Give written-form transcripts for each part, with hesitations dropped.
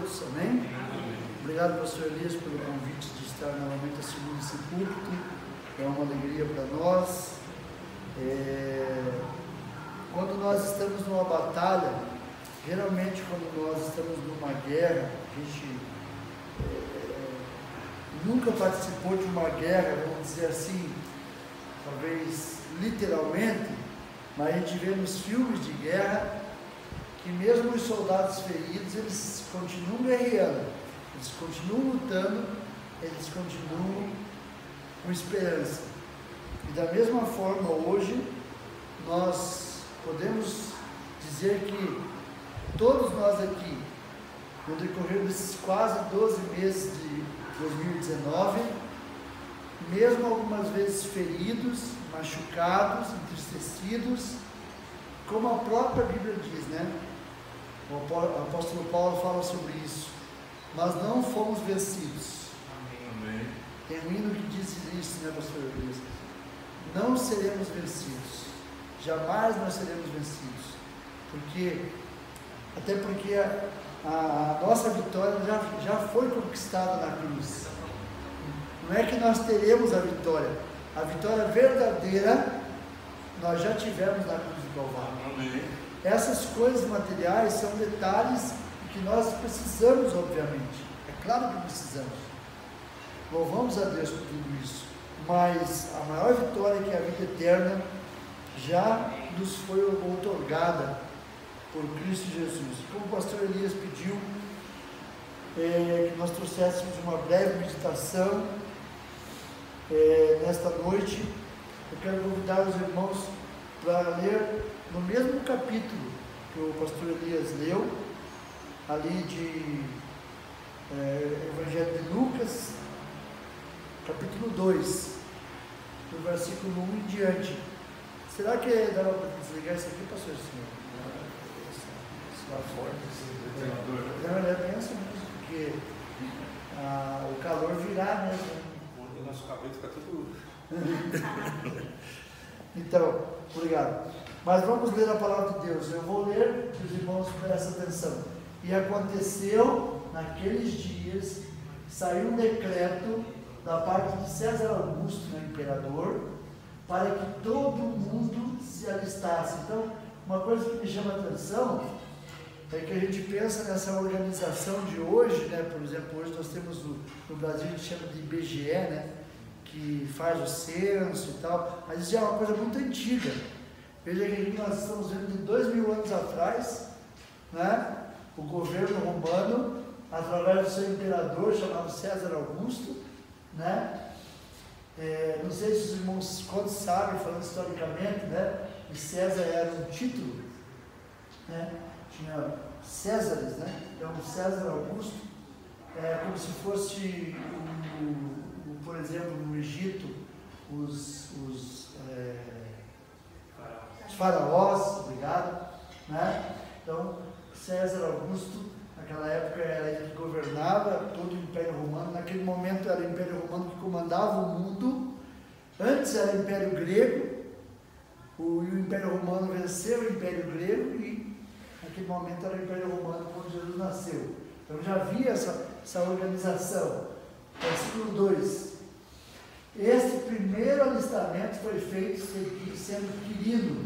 todos, amém? Obrigado, pastor Elias, pelo convite de estar novamente assistindo esse púlpito. É uma alegria para nós. Quando nós estamos numa batalha, geralmente quando nós estamos numa guerra, a gente nunca participou de uma guerra, vamos dizer assim, talvez literalmente, mas a gente vê nos filmes de guerra que mesmo os soldados feridos, eles continuam guerreando, eles continuam lutando, eles continuam com esperança. E da mesma forma hoje, nós podemos dizer que todos nós aqui, no decorrer desses quase 12 meses de 2019, mesmo algumas vezes feridos, machucados, entristecidos, como a própria Bíblia diz, né? O apóstolo Paulo fala sobre isso. Nós não fomos vencidos. Amém. Tem um hino que diz isso, né, pastor Elias? Não seremos vencidos. Jamais nós seremos vencidos. Até porque a nossa vitória já foi conquistada na cruz. Não é que nós teremos a vitória verdadeira nós já tivemos na cruz do Calvário. Amém. Essas coisas materiais são detalhes que nós precisamos, obviamente. É claro que precisamos. Louvamos a Deus por tudo isso. Mas a maior vitória, que é a vida eterna, já nos foi outorgada por Cristo Jesus. Como o pastor Elias pediu que nós trouxéssemos uma breve meditação nesta noite, eu quero convidar os irmãos para ler no mesmo capítulo que o pastor Elias leu, ali de Evangelho de Lucas, capítulo 2, do versículo 1 em diante. Será que dá para desligar isso aqui, pastor? Está forte esse Não, é bem assim mesmo, porque o calor virá, né? O nosso cabelo fica tudo. Então, obrigado. Mas vamos ler a palavra de Deus. Eu vou ler, que os irmãos prestem atenção. E aconteceu naqueles dias, saiu um decreto da parte de César Augusto, imperador, para que todo mundo se alistasse. Então, uma coisa que me chama a atenção é que a gente pensa nessa organização de hoje, né? Por exemplo, hoje nós temos no Brasil, a gente chama de IBGE, né? Que faz o censo e tal, mas isso já é uma coisa muito antiga. Veja que nós estamos vendo de 2000 anos atrás, né? O governo romano, através do seu imperador chamado César Augusto, né? Não sei se os irmãos quantos sabem, falando historicamente, né? Que César era um título, né? Tinha Césares, né? Então César Augusto é como se fosse por exemplo, no Egito, os faraós, obrigado, né? Então, César Augusto, naquela época, era ele que governava todo o Império Romano. Naquele momento era o Império Romano que comandava o mundo. Antes era o Império Grego, o Império Romano venceu o Império Grego e naquele momento era o Império Romano quando Jesus nasceu. Então já havia essa organização. Versículo 2. Este primeiro alistamento foi feito sendo Quirino,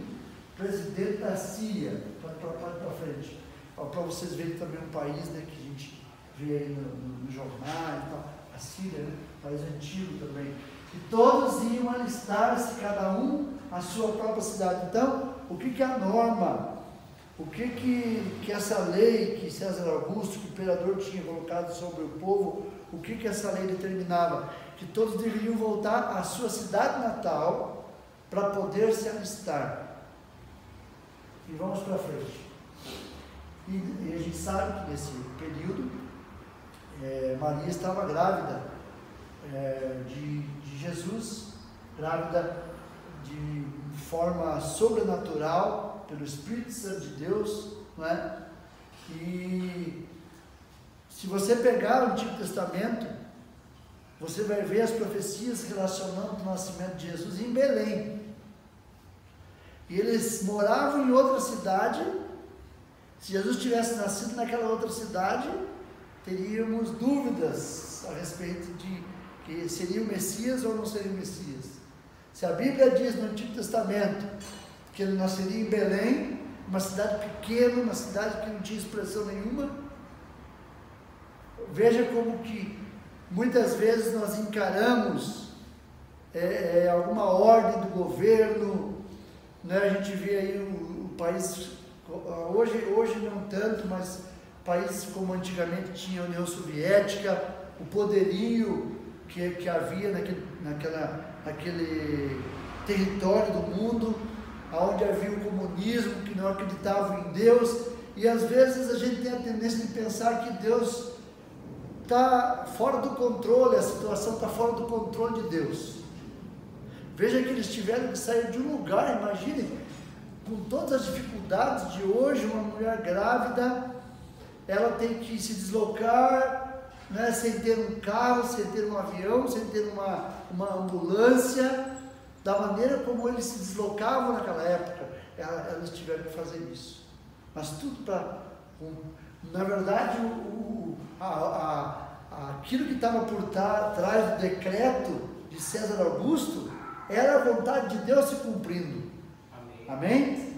presidente da Síria. Pode para frente. Para vocês verem também um país, né, que a gente vê aí no jornal e tal. A Síria, né, país antigo também. E todos iam alistar-se, cada um a sua própria cidade. Então, o que é a norma? O que essa lei que César Augusto, que o imperador tinha colocado sobre o povo, o que essa lei determinava? Que todos deveriam voltar à sua cidade natal para poder se alistar. E vamos para frente. E a gente sabe que nesse período, Maria estava grávida de Jesus, grávida de forma sobrenatural, pelo Espírito Santo de Deus, não é? E se você pegar o Antigo Testamento, você vai ver as profecias relacionando o nascimento de Jesus em Belém. E eles moravam em outra cidade. Se Jesus tivesse nascido naquela outra cidade, teríamos dúvidas a respeito de que seria o Messias ou não seria o Messias. Se a Bíblia diz no Antigo Testamento que ele nasceria em Belém, uma cidade pequena, uma cidade que não tinha expressão nenhuma, veja como que muitas vezes nós encaramos alguma ordem do governo, né? A gente vê aí o país, hoje não tanto, mas países como antigamente tinha a União Soviética, o poderio que havia naquele território do mundo, onde havia o comunismo, que não acreditavam em Deus, e às vezes a gente tem a tendência de pensar que Deus está fora do controle, a situação está fora do controle de Deus. Veja que eles tiveram que sair de um lugar, imaginem, com todas as dificuldades de hoje, uma mulher grávida, ela tem que se deslocar, né, sem ter um carro, sem ter um avião, sem ter uma ambulância, da maneira como eles se deslocavam naquela época, elas tiveram que fazer isso. Mas tudo na verdade, aquilo que estava por trás do decreto de César Augusto, era a vontade de Deus se cumprindo. Amém?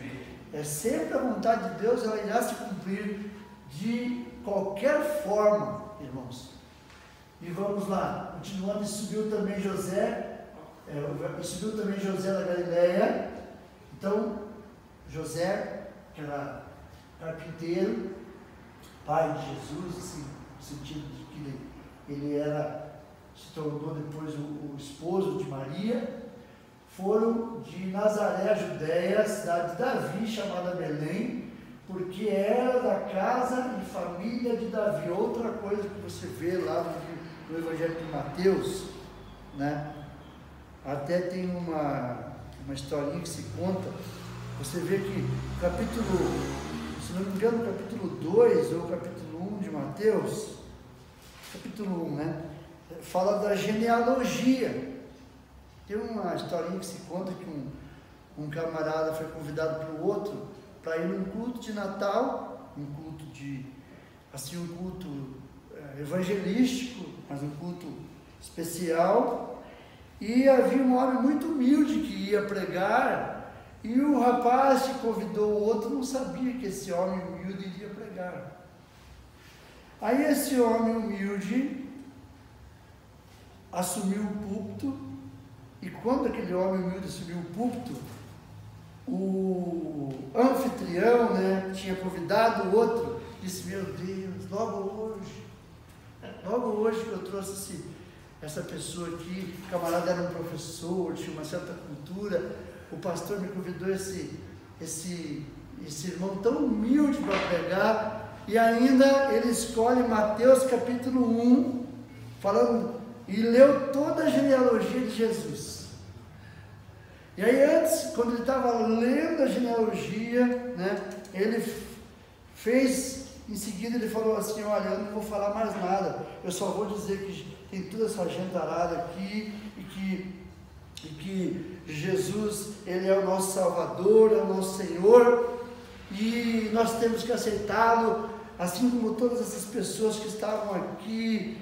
É sempre a vontade de Deus, ela irá se cumprir de qualquer forma, irmãos. E vamos lá, continuando, subiu também José da Galileia. Então, José, que era carpinteiro, pai de Jesus, assim, no sentido de que ele se tornou depois o esposo de Maria, foram de Nazaré, a Judéia, cidade de Davi, chamada Belém, porque era da casa e família de Davi. Outra coisa que você vê lá no Evangelho de Mateus, né? Até tem uma historinha que se conta. Você vê que capítulo, se não me engano, capítulo 2 ou capítulo 1 de Mateus, capítulo 1, né? Fala da genealogia. Tem uma historinha que se conta que um camarada foi convidado pelo outro para ir num culto de Natal, um culto evangelístico, mas um culto especial, e havia um homem muito humilde que ia pregar, e o rapaz que convidou o outro não sabia que esse homem humilde iria pregar. Aí esse homem humilde assumiu o púlpito, e quando aquele homem humilde assumiu o púlpito, o anfitrião, né, tinha convidado o outro, disse: meu Deus, logo hoje que eu trouxe essa pessoa aqui, o camarada era um professor, tinha uma certa cultura, o pastor me convidou esse irmão tão humilde para pregar, e ainda ele escolhe Mateus capítulo 1, falando, e leu toda a genealogia de Jesus. E aí antes, quando ele estava lendo a genealogia, né, ele fez, em seguida ele falou assim: olha, eu não vou falar mais nada, eu só vou dizer que tem toda essa gentarada aqui, e que Jesus, ele é o nosso Salvador, é o nosso Senhor, e nós temos que aceitá-lo, assim como todas essas pessoas que estavam aqui,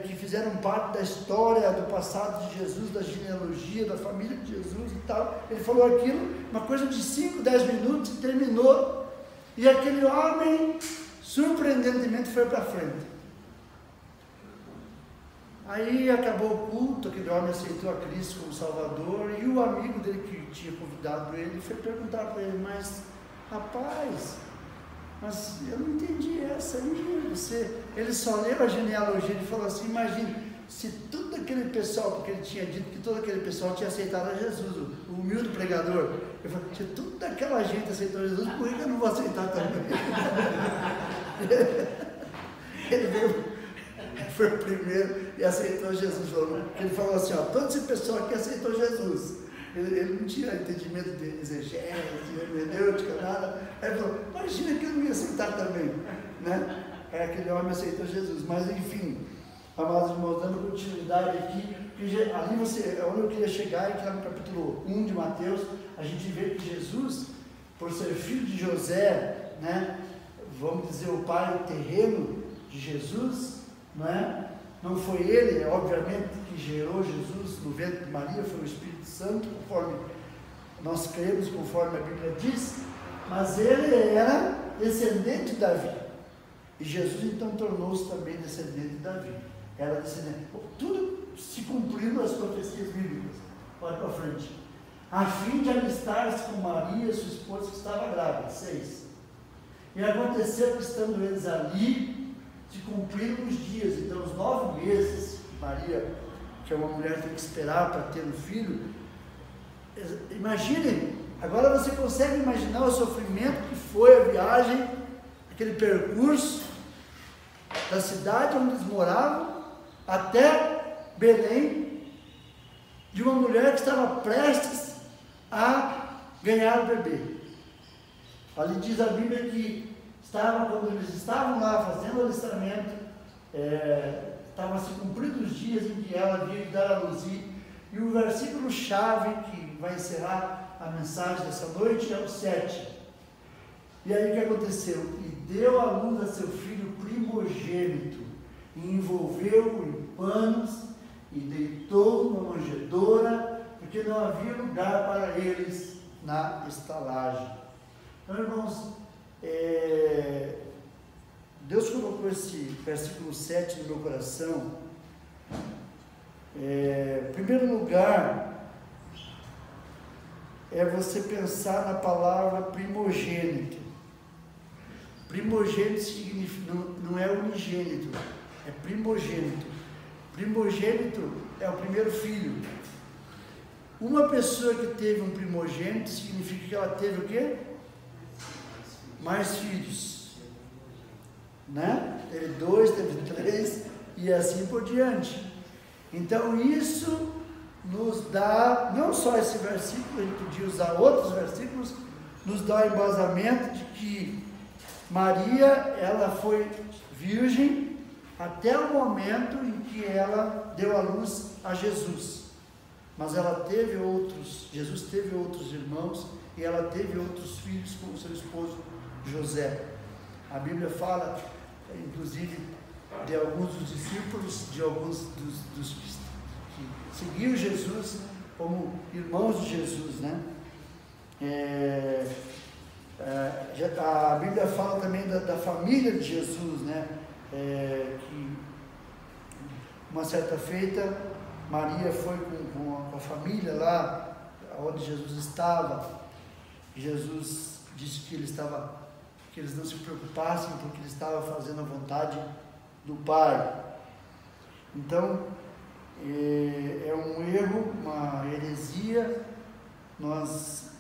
que fizeram parte da história, do passado de Jesus, da genealogia, da família de Jesus e tal. Ele falou aquilo, uma coisa de 5, 10 minutos, e terminou, e aquele homem, surpreendentemente, foi para frente. Aí acabou o culto, aquele homem aceitou a Cristo como Salvador, e o amigo dele que tinha convidado ele, foi perguntar para ele: mas rapaz, mas eu não entendi essa aí, ele só leu a genealogia, ele falou assim: imagine, se todo aquele pessoal, porque ele tinha dito que todo aquele pessoal tinha aceitado a Jesus, o humilde pregador, ele falou: se toda aquela gente aceitou Jesus, por que eu não vou aceitar também? Ele foi o primeiro e aceitou Jesus, ele falou assim: ó, todo esse pessoal aqui aceitou Jesus. Ele não tinha entendimento de exegese, de hermenêutica, nada. Aí ele falou: imagina que eu não ia aceitar também, né? Aquele homem aceitou Jesus. Mas enfim, amados irmãos, dando continuidade aqui, ali onde eu queria chegar é que lá no capítulo 1 de Mateus, a gente vê que Jesus, por ser filho de José, né, vamos dizer, o pai terreno de Jesus, não é? Não foi ele, obviamente, que gerou Jesus no ventre de Maria, foi o Espírito Santo, conforme nós cremos, conforme a Bíblia diz, mas ele era descendente de Davi. E Jesus então tornou-se também descendente de Davi. Era descendente. Tudo se cumprindo as profecias bíblicas. Olha para frente. A fim de alistar-se com Maria, sua esposa, que estava grávida. 6. E aconteceu que, estando eles ali, se cumpriram os dias. Então, os 9 meses, Maria, que é uma mulher que tem que esperar para ter um filho. Imaginem, agora você consegue imaginar o sofrimento que foi a viagem, aquele percurso da cidade onde eles moravam até Belém, de uma mulher que estava prestes a ganhar o bebê. Ali diz a Bíblia que quando eles estavam lá fazendo o alistamento, estavam se cumprindo os dias em que ela havia de dar a luz. E o versículo chave que vai encerrar a mensagem dessa noite é o 7. E aí o que aconteceu? E deu à luz a seu filho primogênito, e envolveu-o em panos, e deitou numa manjedoura, porque não havia lugar para eles na estalagem. Então, irmãos, Deus colocou esse versículo 7 no meu coração. Em primeiro lugar, é você pensar na palavra primogênito. Primogênito significa, não é unigênito, é primogênito. Primogênito é o primeiro filho. Uma pessoa que teve um primogênito significa que ela teve o quê? Mais filhos, né? Teve 2, teve 3 e assim por diante. Então isso nos dá, não só esse versículo, a gente podia usar outros versículos, nos dá o embasamento de que Maria, ela foi virgem até o momento em que ela deu à luz a Jesus. Mas ela teve outros, Jesus teve outros irmãos e ela teve outros filhos com o seu esposo José. A Bíblia fala, inclusive, de alguns dos discípulos, de alguns dos que seguiam Jesus como irmãos de Jesus, né? A Bíblia fala também da família de Jesus, né? Que uma certa feita Maria foi com a família lá onde Jesus estava. Jesus disse que eles não se preocupassem porque ele estava fazendo a vontade do Pai. Então é um erro, uma heresia nós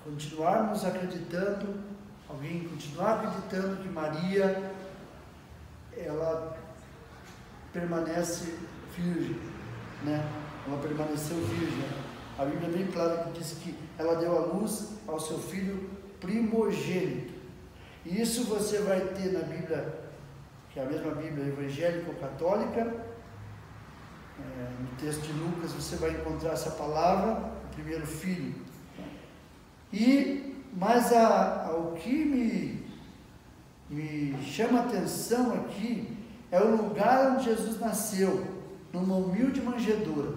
continuarmos acreditando, alguém continuar acreditando que Maria ela permanece virgem, né? Ela permaneceu virgem. A Bíblia é bem clara que diz que ela deu à luz ao seu filho primogênito. E isso você vai ter na Bíblia, que é a mesma Bíblia evangélico-católica, no texto de Lucas você vai encontrar essa palavra, o primeiro filho. Mas o que me chama a atenção aqui é o lugar onde Jesus nasceu, numa humilde manjedoura.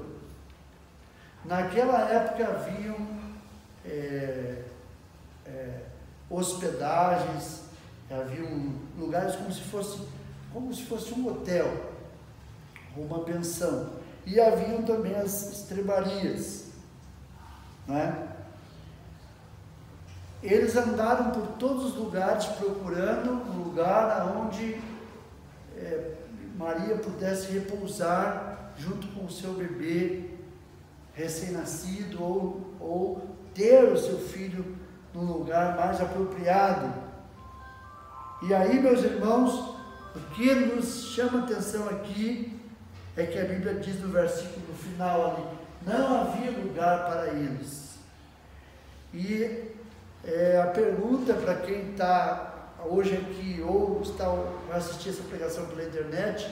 Naquela época haviam hospedagens, haviam lugares como se fosse um hotel, uma pensão, e haviam também as estrebarias, não é? Eles andaram por todos os lugares procurando um lugar onde Maria pudesse repousar junto com o seu bebê recém-nascido ou ter o seu filho num lugar mais apropriado. E aí, meus irmãos, o que nos chama atenção aqui é que a Bíblia diz no versículo final ali, não havia lugar para eles. E a pergunta para quem está hoje aqui ou vai assistir essa pregação pela internet,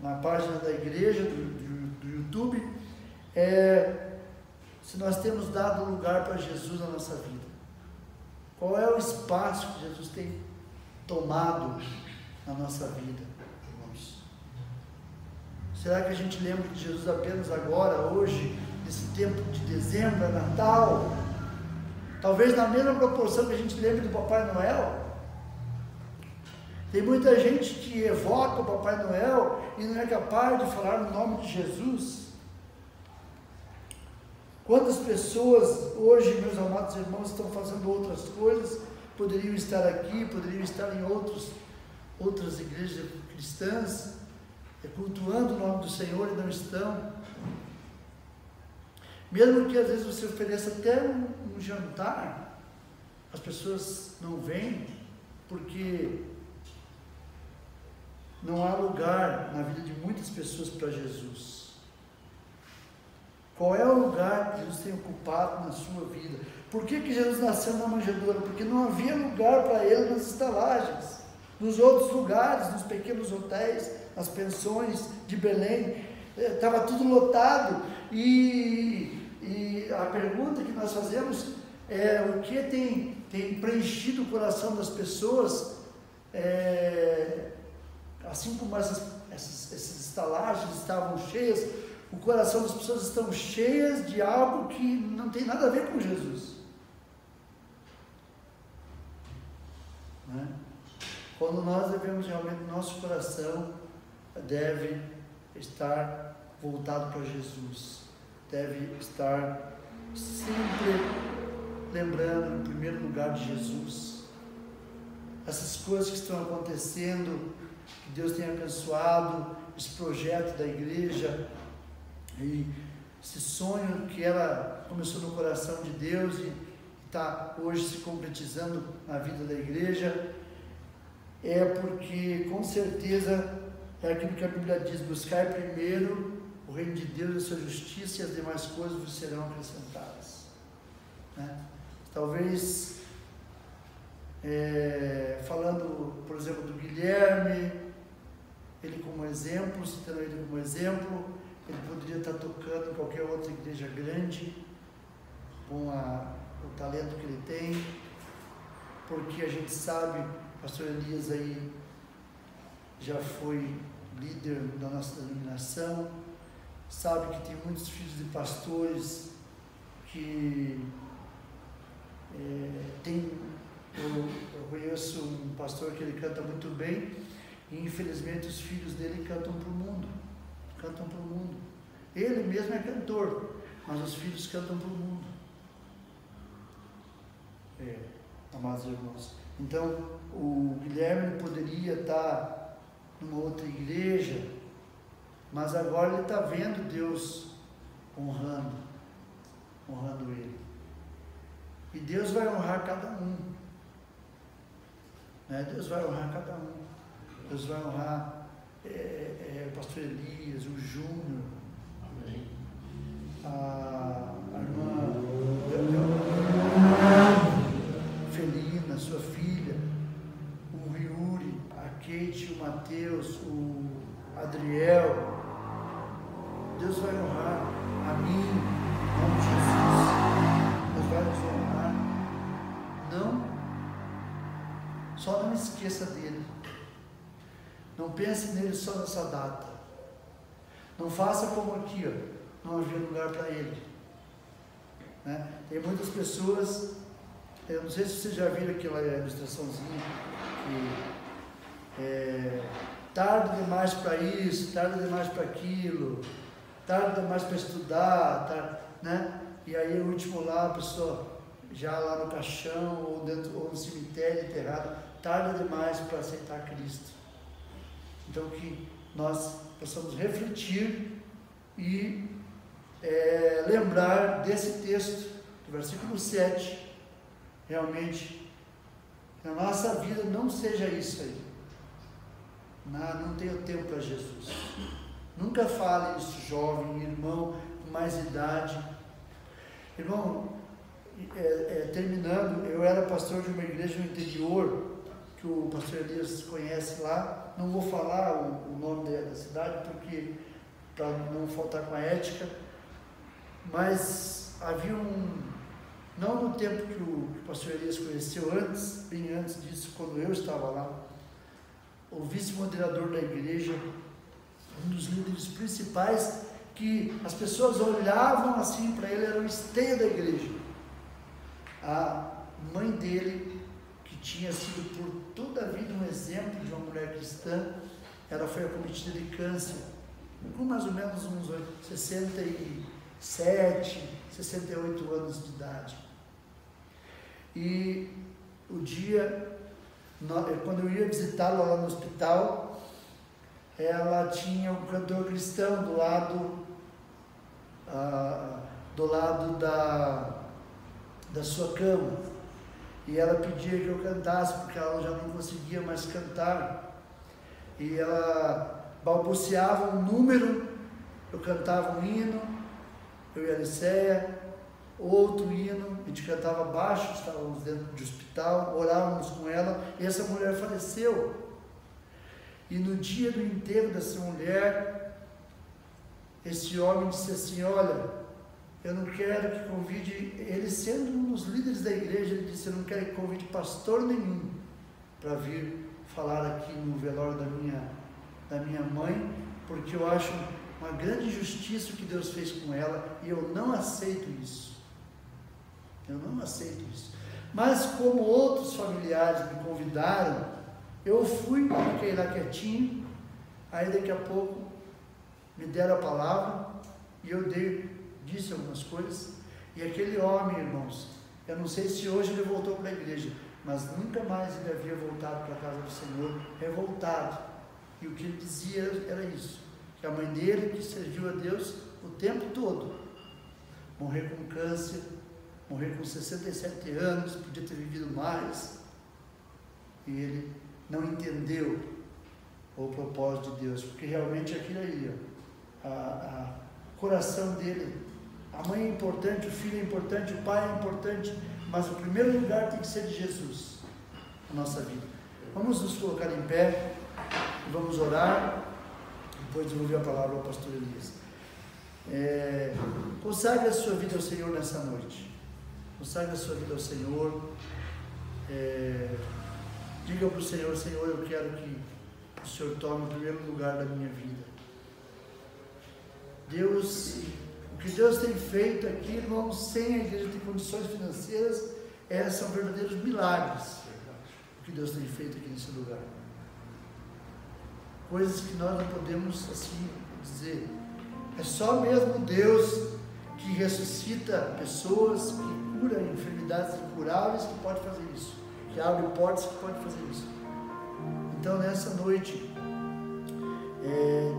na página da igreja, do YouTube, se nós temos dado lugar para Jesus na nossa vida. Qual é o espaço que Jesus tem tomado na nossa vida, irmãos? Será que a gente lembra de Jesus apenas agora, hoje, nesse tempo de dezembro, Natal? Talvez na mesma proporção que a gente lembra do Papai Noel? Tem muita gente que evoca o Papai Noel e não é capaz de falar no nome de Jesus. Quantas pessoas hoje, meus amados irmãos, estão fazendo outras coisas, poderiam estar aqui, poderiam estar em outras igrejas cristãs, cultuando o nome do Senhor e não estão. Mesmo que às vezes você ofereça até um jantar, as pessoas não vêm, porque não há lugar na vida de muitas pessoas para Jesus. Qual é o lugar que Jesus tem ocupado na sua vida? Por que Jesus nasceu na manjedoura? Porque não havia lugar para ele nas estalagens, nos outros lugares, nos pequenos hotéis, nas pensões de Belém. Estava tudo lotado. E a pergunta que nós fazemos é: o que tem preenchido o coração das pessoas? Assim como essas estalagens estavam cheias, o coração das pessoas estão cheias de algo que não tem nada a ver com Jesus. Né? Quando nós devemos realmente, nosso coração deve estar voltado para Jesus, deve estar sempre lembrando, em primeiro lugar, de Jesus. Essas coisas que estão acontecendo, que Deus tem abençoado, esse projeto da igreja, e esse sonho que começou no coração de Deus e está hoje se concretizando na vida da igreja, é porque com certeza é aquilo que a Bíblia diz: buscai primeiro o reino de Deus e a sua justiça, e as demais coisas vos serão acrescentadas. Né? Talvez, falando, por exemplo, do Guilherme, ele como exemplo, citando ele como exemplo, ele poderia estar tocando em qualquer outra igreja grande, com o talento que ele tem, porque a gente sabe, o pastor Elias aí já foi líder da nossa denominação, sabe que tem muitos filhos de pastores que eu conheço um pastor que ele canta muito bem, e infelizmente os filhos dele cantam para o mundo. Ele mesmo é cantor, mas os filhos cantam para o mundo. Amados irmãos, então o Guilherme poderia estar numa outra igreja, mas agora ele está vendo Deus honrando ele, e Deus vai honrar cada um, né? Deus vai honrar cada um. Deus vai honrar o pastor Elias, o Júnior, a irmã Felina, sua filha, o Yuri, a Kate, o Mateus, o Adriel. Deus vai honrar a mim, em nome de Jesus. Deus vai nos honrar. Só não esqueça dele. Não pense nele só nessa data. Não faça como aqui, não havia lugar para ele. Né? Tem muitas pessoas, eu não sei se vocês já viram aquela ilustraçãozinha, que tarde demais para isso, tarde demais para aquilo, tarde demais para estudar, né? E aí o último lá, a pessoa já lá no caixão ou no cemitério enterrado, tarde demais para aceitar Cristo. Então que nós possamos refletir e lembrar desse texto, do versículo 7, realmente, que na nossa vida não seja isso aí. Não tenho tempo para Jesus. Nunca fale isso, jovem, irmão, com mais idade. Irmão, terminando, eu era pastor de uma igreja no interior, que o pastor Elias conhece lá. Não vou falar o nome da cidade, porque para não faltar com a ética, mas havia não no tempo que o pastor Elias conheceu, antes, bem antes disso, quando eu estava lá, o vice-moderador da igreja, um dos líderes principais, que as pessoas olhavam assim para ele, era o esteio da igreja. A mãe dele, que tinha sido por toda a vida um exemplo de uma mulher cristã, ela foi acometida de câncer, com mais ou menos uns 67, 68 anos de idade. E o dia, quando eu ia visitá-la lá no hospital, ela tinha um cantor cristão do lado da sua cama, e ela pedia que eu cantasse, porque ela já não conseguia mais cantar, e ela balbuciava um número, eu cantava um hino, eu e a Aliceia, outro hino, a gente cantava baixo, estávamos dentro de hospital, orávamos com ela, e essa mulher faleceu. E no dia do enterro dessa mulher, esse homem disse assim: olha, eu não quero que convide, ele sendo um dos líderes da igreja, ele disse: eu não quero que convide pastor nenhum para vir falar aqui no velório da minha mãe, porque eu acho uma grande injustiça o que Deus fez com ela, e eu não aceito isso. Eu não aceito isso. Mas como outros familiares me convidaram, eu fui, fiquei lá quietinho, aí daqui a pouco me deram a palavra, e eu disse algumas coisas, e aquele homem, irmãos, eu não sei se hoje ele voltou para a igreja, mas nunca mais ele havia voltado para a casa do Senhor, revoltado, e o que ele dizia era isso, que a mãe dele, que serviu a Deus o tempo todo, morreu com câncer, morreu com 67 anos, podia ter vivido mais, e ele não entendeu o propósito de Deus, porque realmente aquilo aí, o coração dele, a mãe é importante, o filho é importante, o pai é importante, mas o primeiro lugar tem que ser de Jesus na nossa vida. Vamos nos colocar em pé e vamos orar, depois devolver a palavra ao pastor Elias. Consagre a sua vida ao Senhor nessa noite. Consagre a sua vida ao Senhor. Diga para o Senhor: Senhor, eu quero que o Senhor tome o primeiro lugar da minha vida. Deus, o que Deus tem feito aqui, irmãos, sem a igreja ter condições financeiras, são verdadeiros milagres. O que Deus tem feito aqui nesse lugar. Coisas que nós não podemos assim dizer. É só mesmo Deus que ressuscita pessoas, que cura enfermidades incuráveis, que pode fazer isso, que abre portas, que pode fazer isso. Então nessa noite,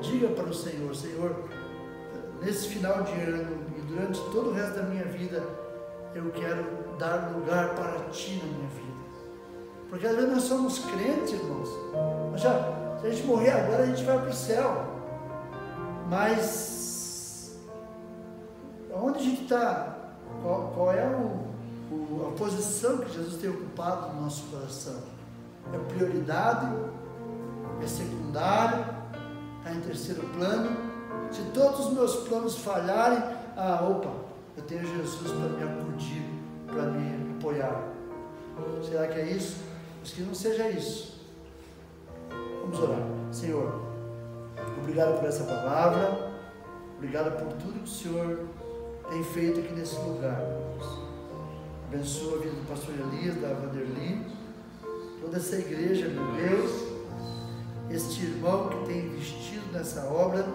diga para o Senhor: Senhor, nesse final de ano e durante todo o resto da minha vida, eu quero dar lugar para Ti na minha vida. Porque às vezes nós somos crentes, irmãos, se a gente morrer agora, a gente vai para o céu, mas onde a gente está? Qual é a posição que Jesus tem ocupado no nosso coração? É prioridade? É secundário? Está em terceiro plano? Se todos os meus planos falharem, eu tenho Jesus para me acudir, para me apoiar. Será que é isso? Mas que não seja isso. Vamos orar. Senhor, obrigado por essa palavra, obrigado por tudo que o Senhor tem feito aqui nesse lugar. Abençoa a vida do pastor Elias, da Vanderly, toda essa igreja, meu Deus, este irmão que tem investido nessa obra,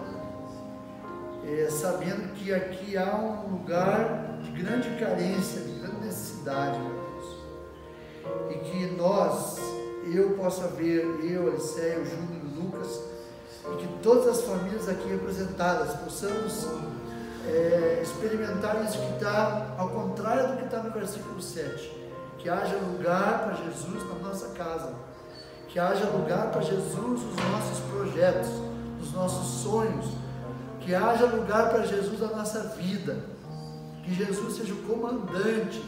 sabendo que aqui há um lugar de grande carência, de grande necessidade, meu Deus, e que eu possa ver, eu, Aliceia, o Júnior, o Lucas, e que todas as famílias aqui representadas possamos experimentar isso que está ao contrário do que está no versículo 7, que haja lugar para Jesus na nossa casa, que haja lugar para Jesus nos nossos projetos, nos nossos sonhos, que haja lugar para Jesus na nossa vida, que Jesus seja o comandante,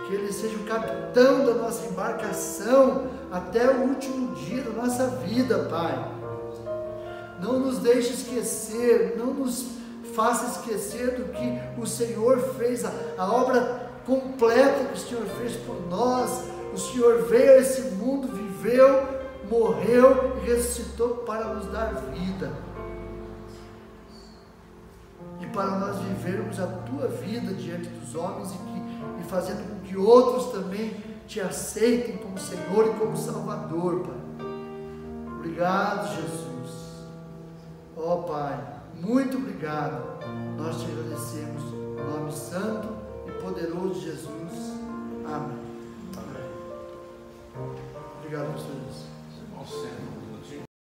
que Ele seja o capitão da nossa embarcação até o último dia da nossa vida, Pai. Não nos deixe esquecer, não nos faça esquecer do que o Senhor fez, a obra completa que o Senhor fez por nós. O Senhor veio a esse mundo, viveu, morreu e ressuscitou para nos dar vida. E para nós vivermos a tua vida diante dos homens e fazendo com que outros também te aceitem como Senhor e como Salvador, Pai. Obrigado, Jesus. Ó Pai, muito obrigado. Nós te agradecemos no nome santo e poderoso de Jesus. Amém. Amém. Obrigado, pastor.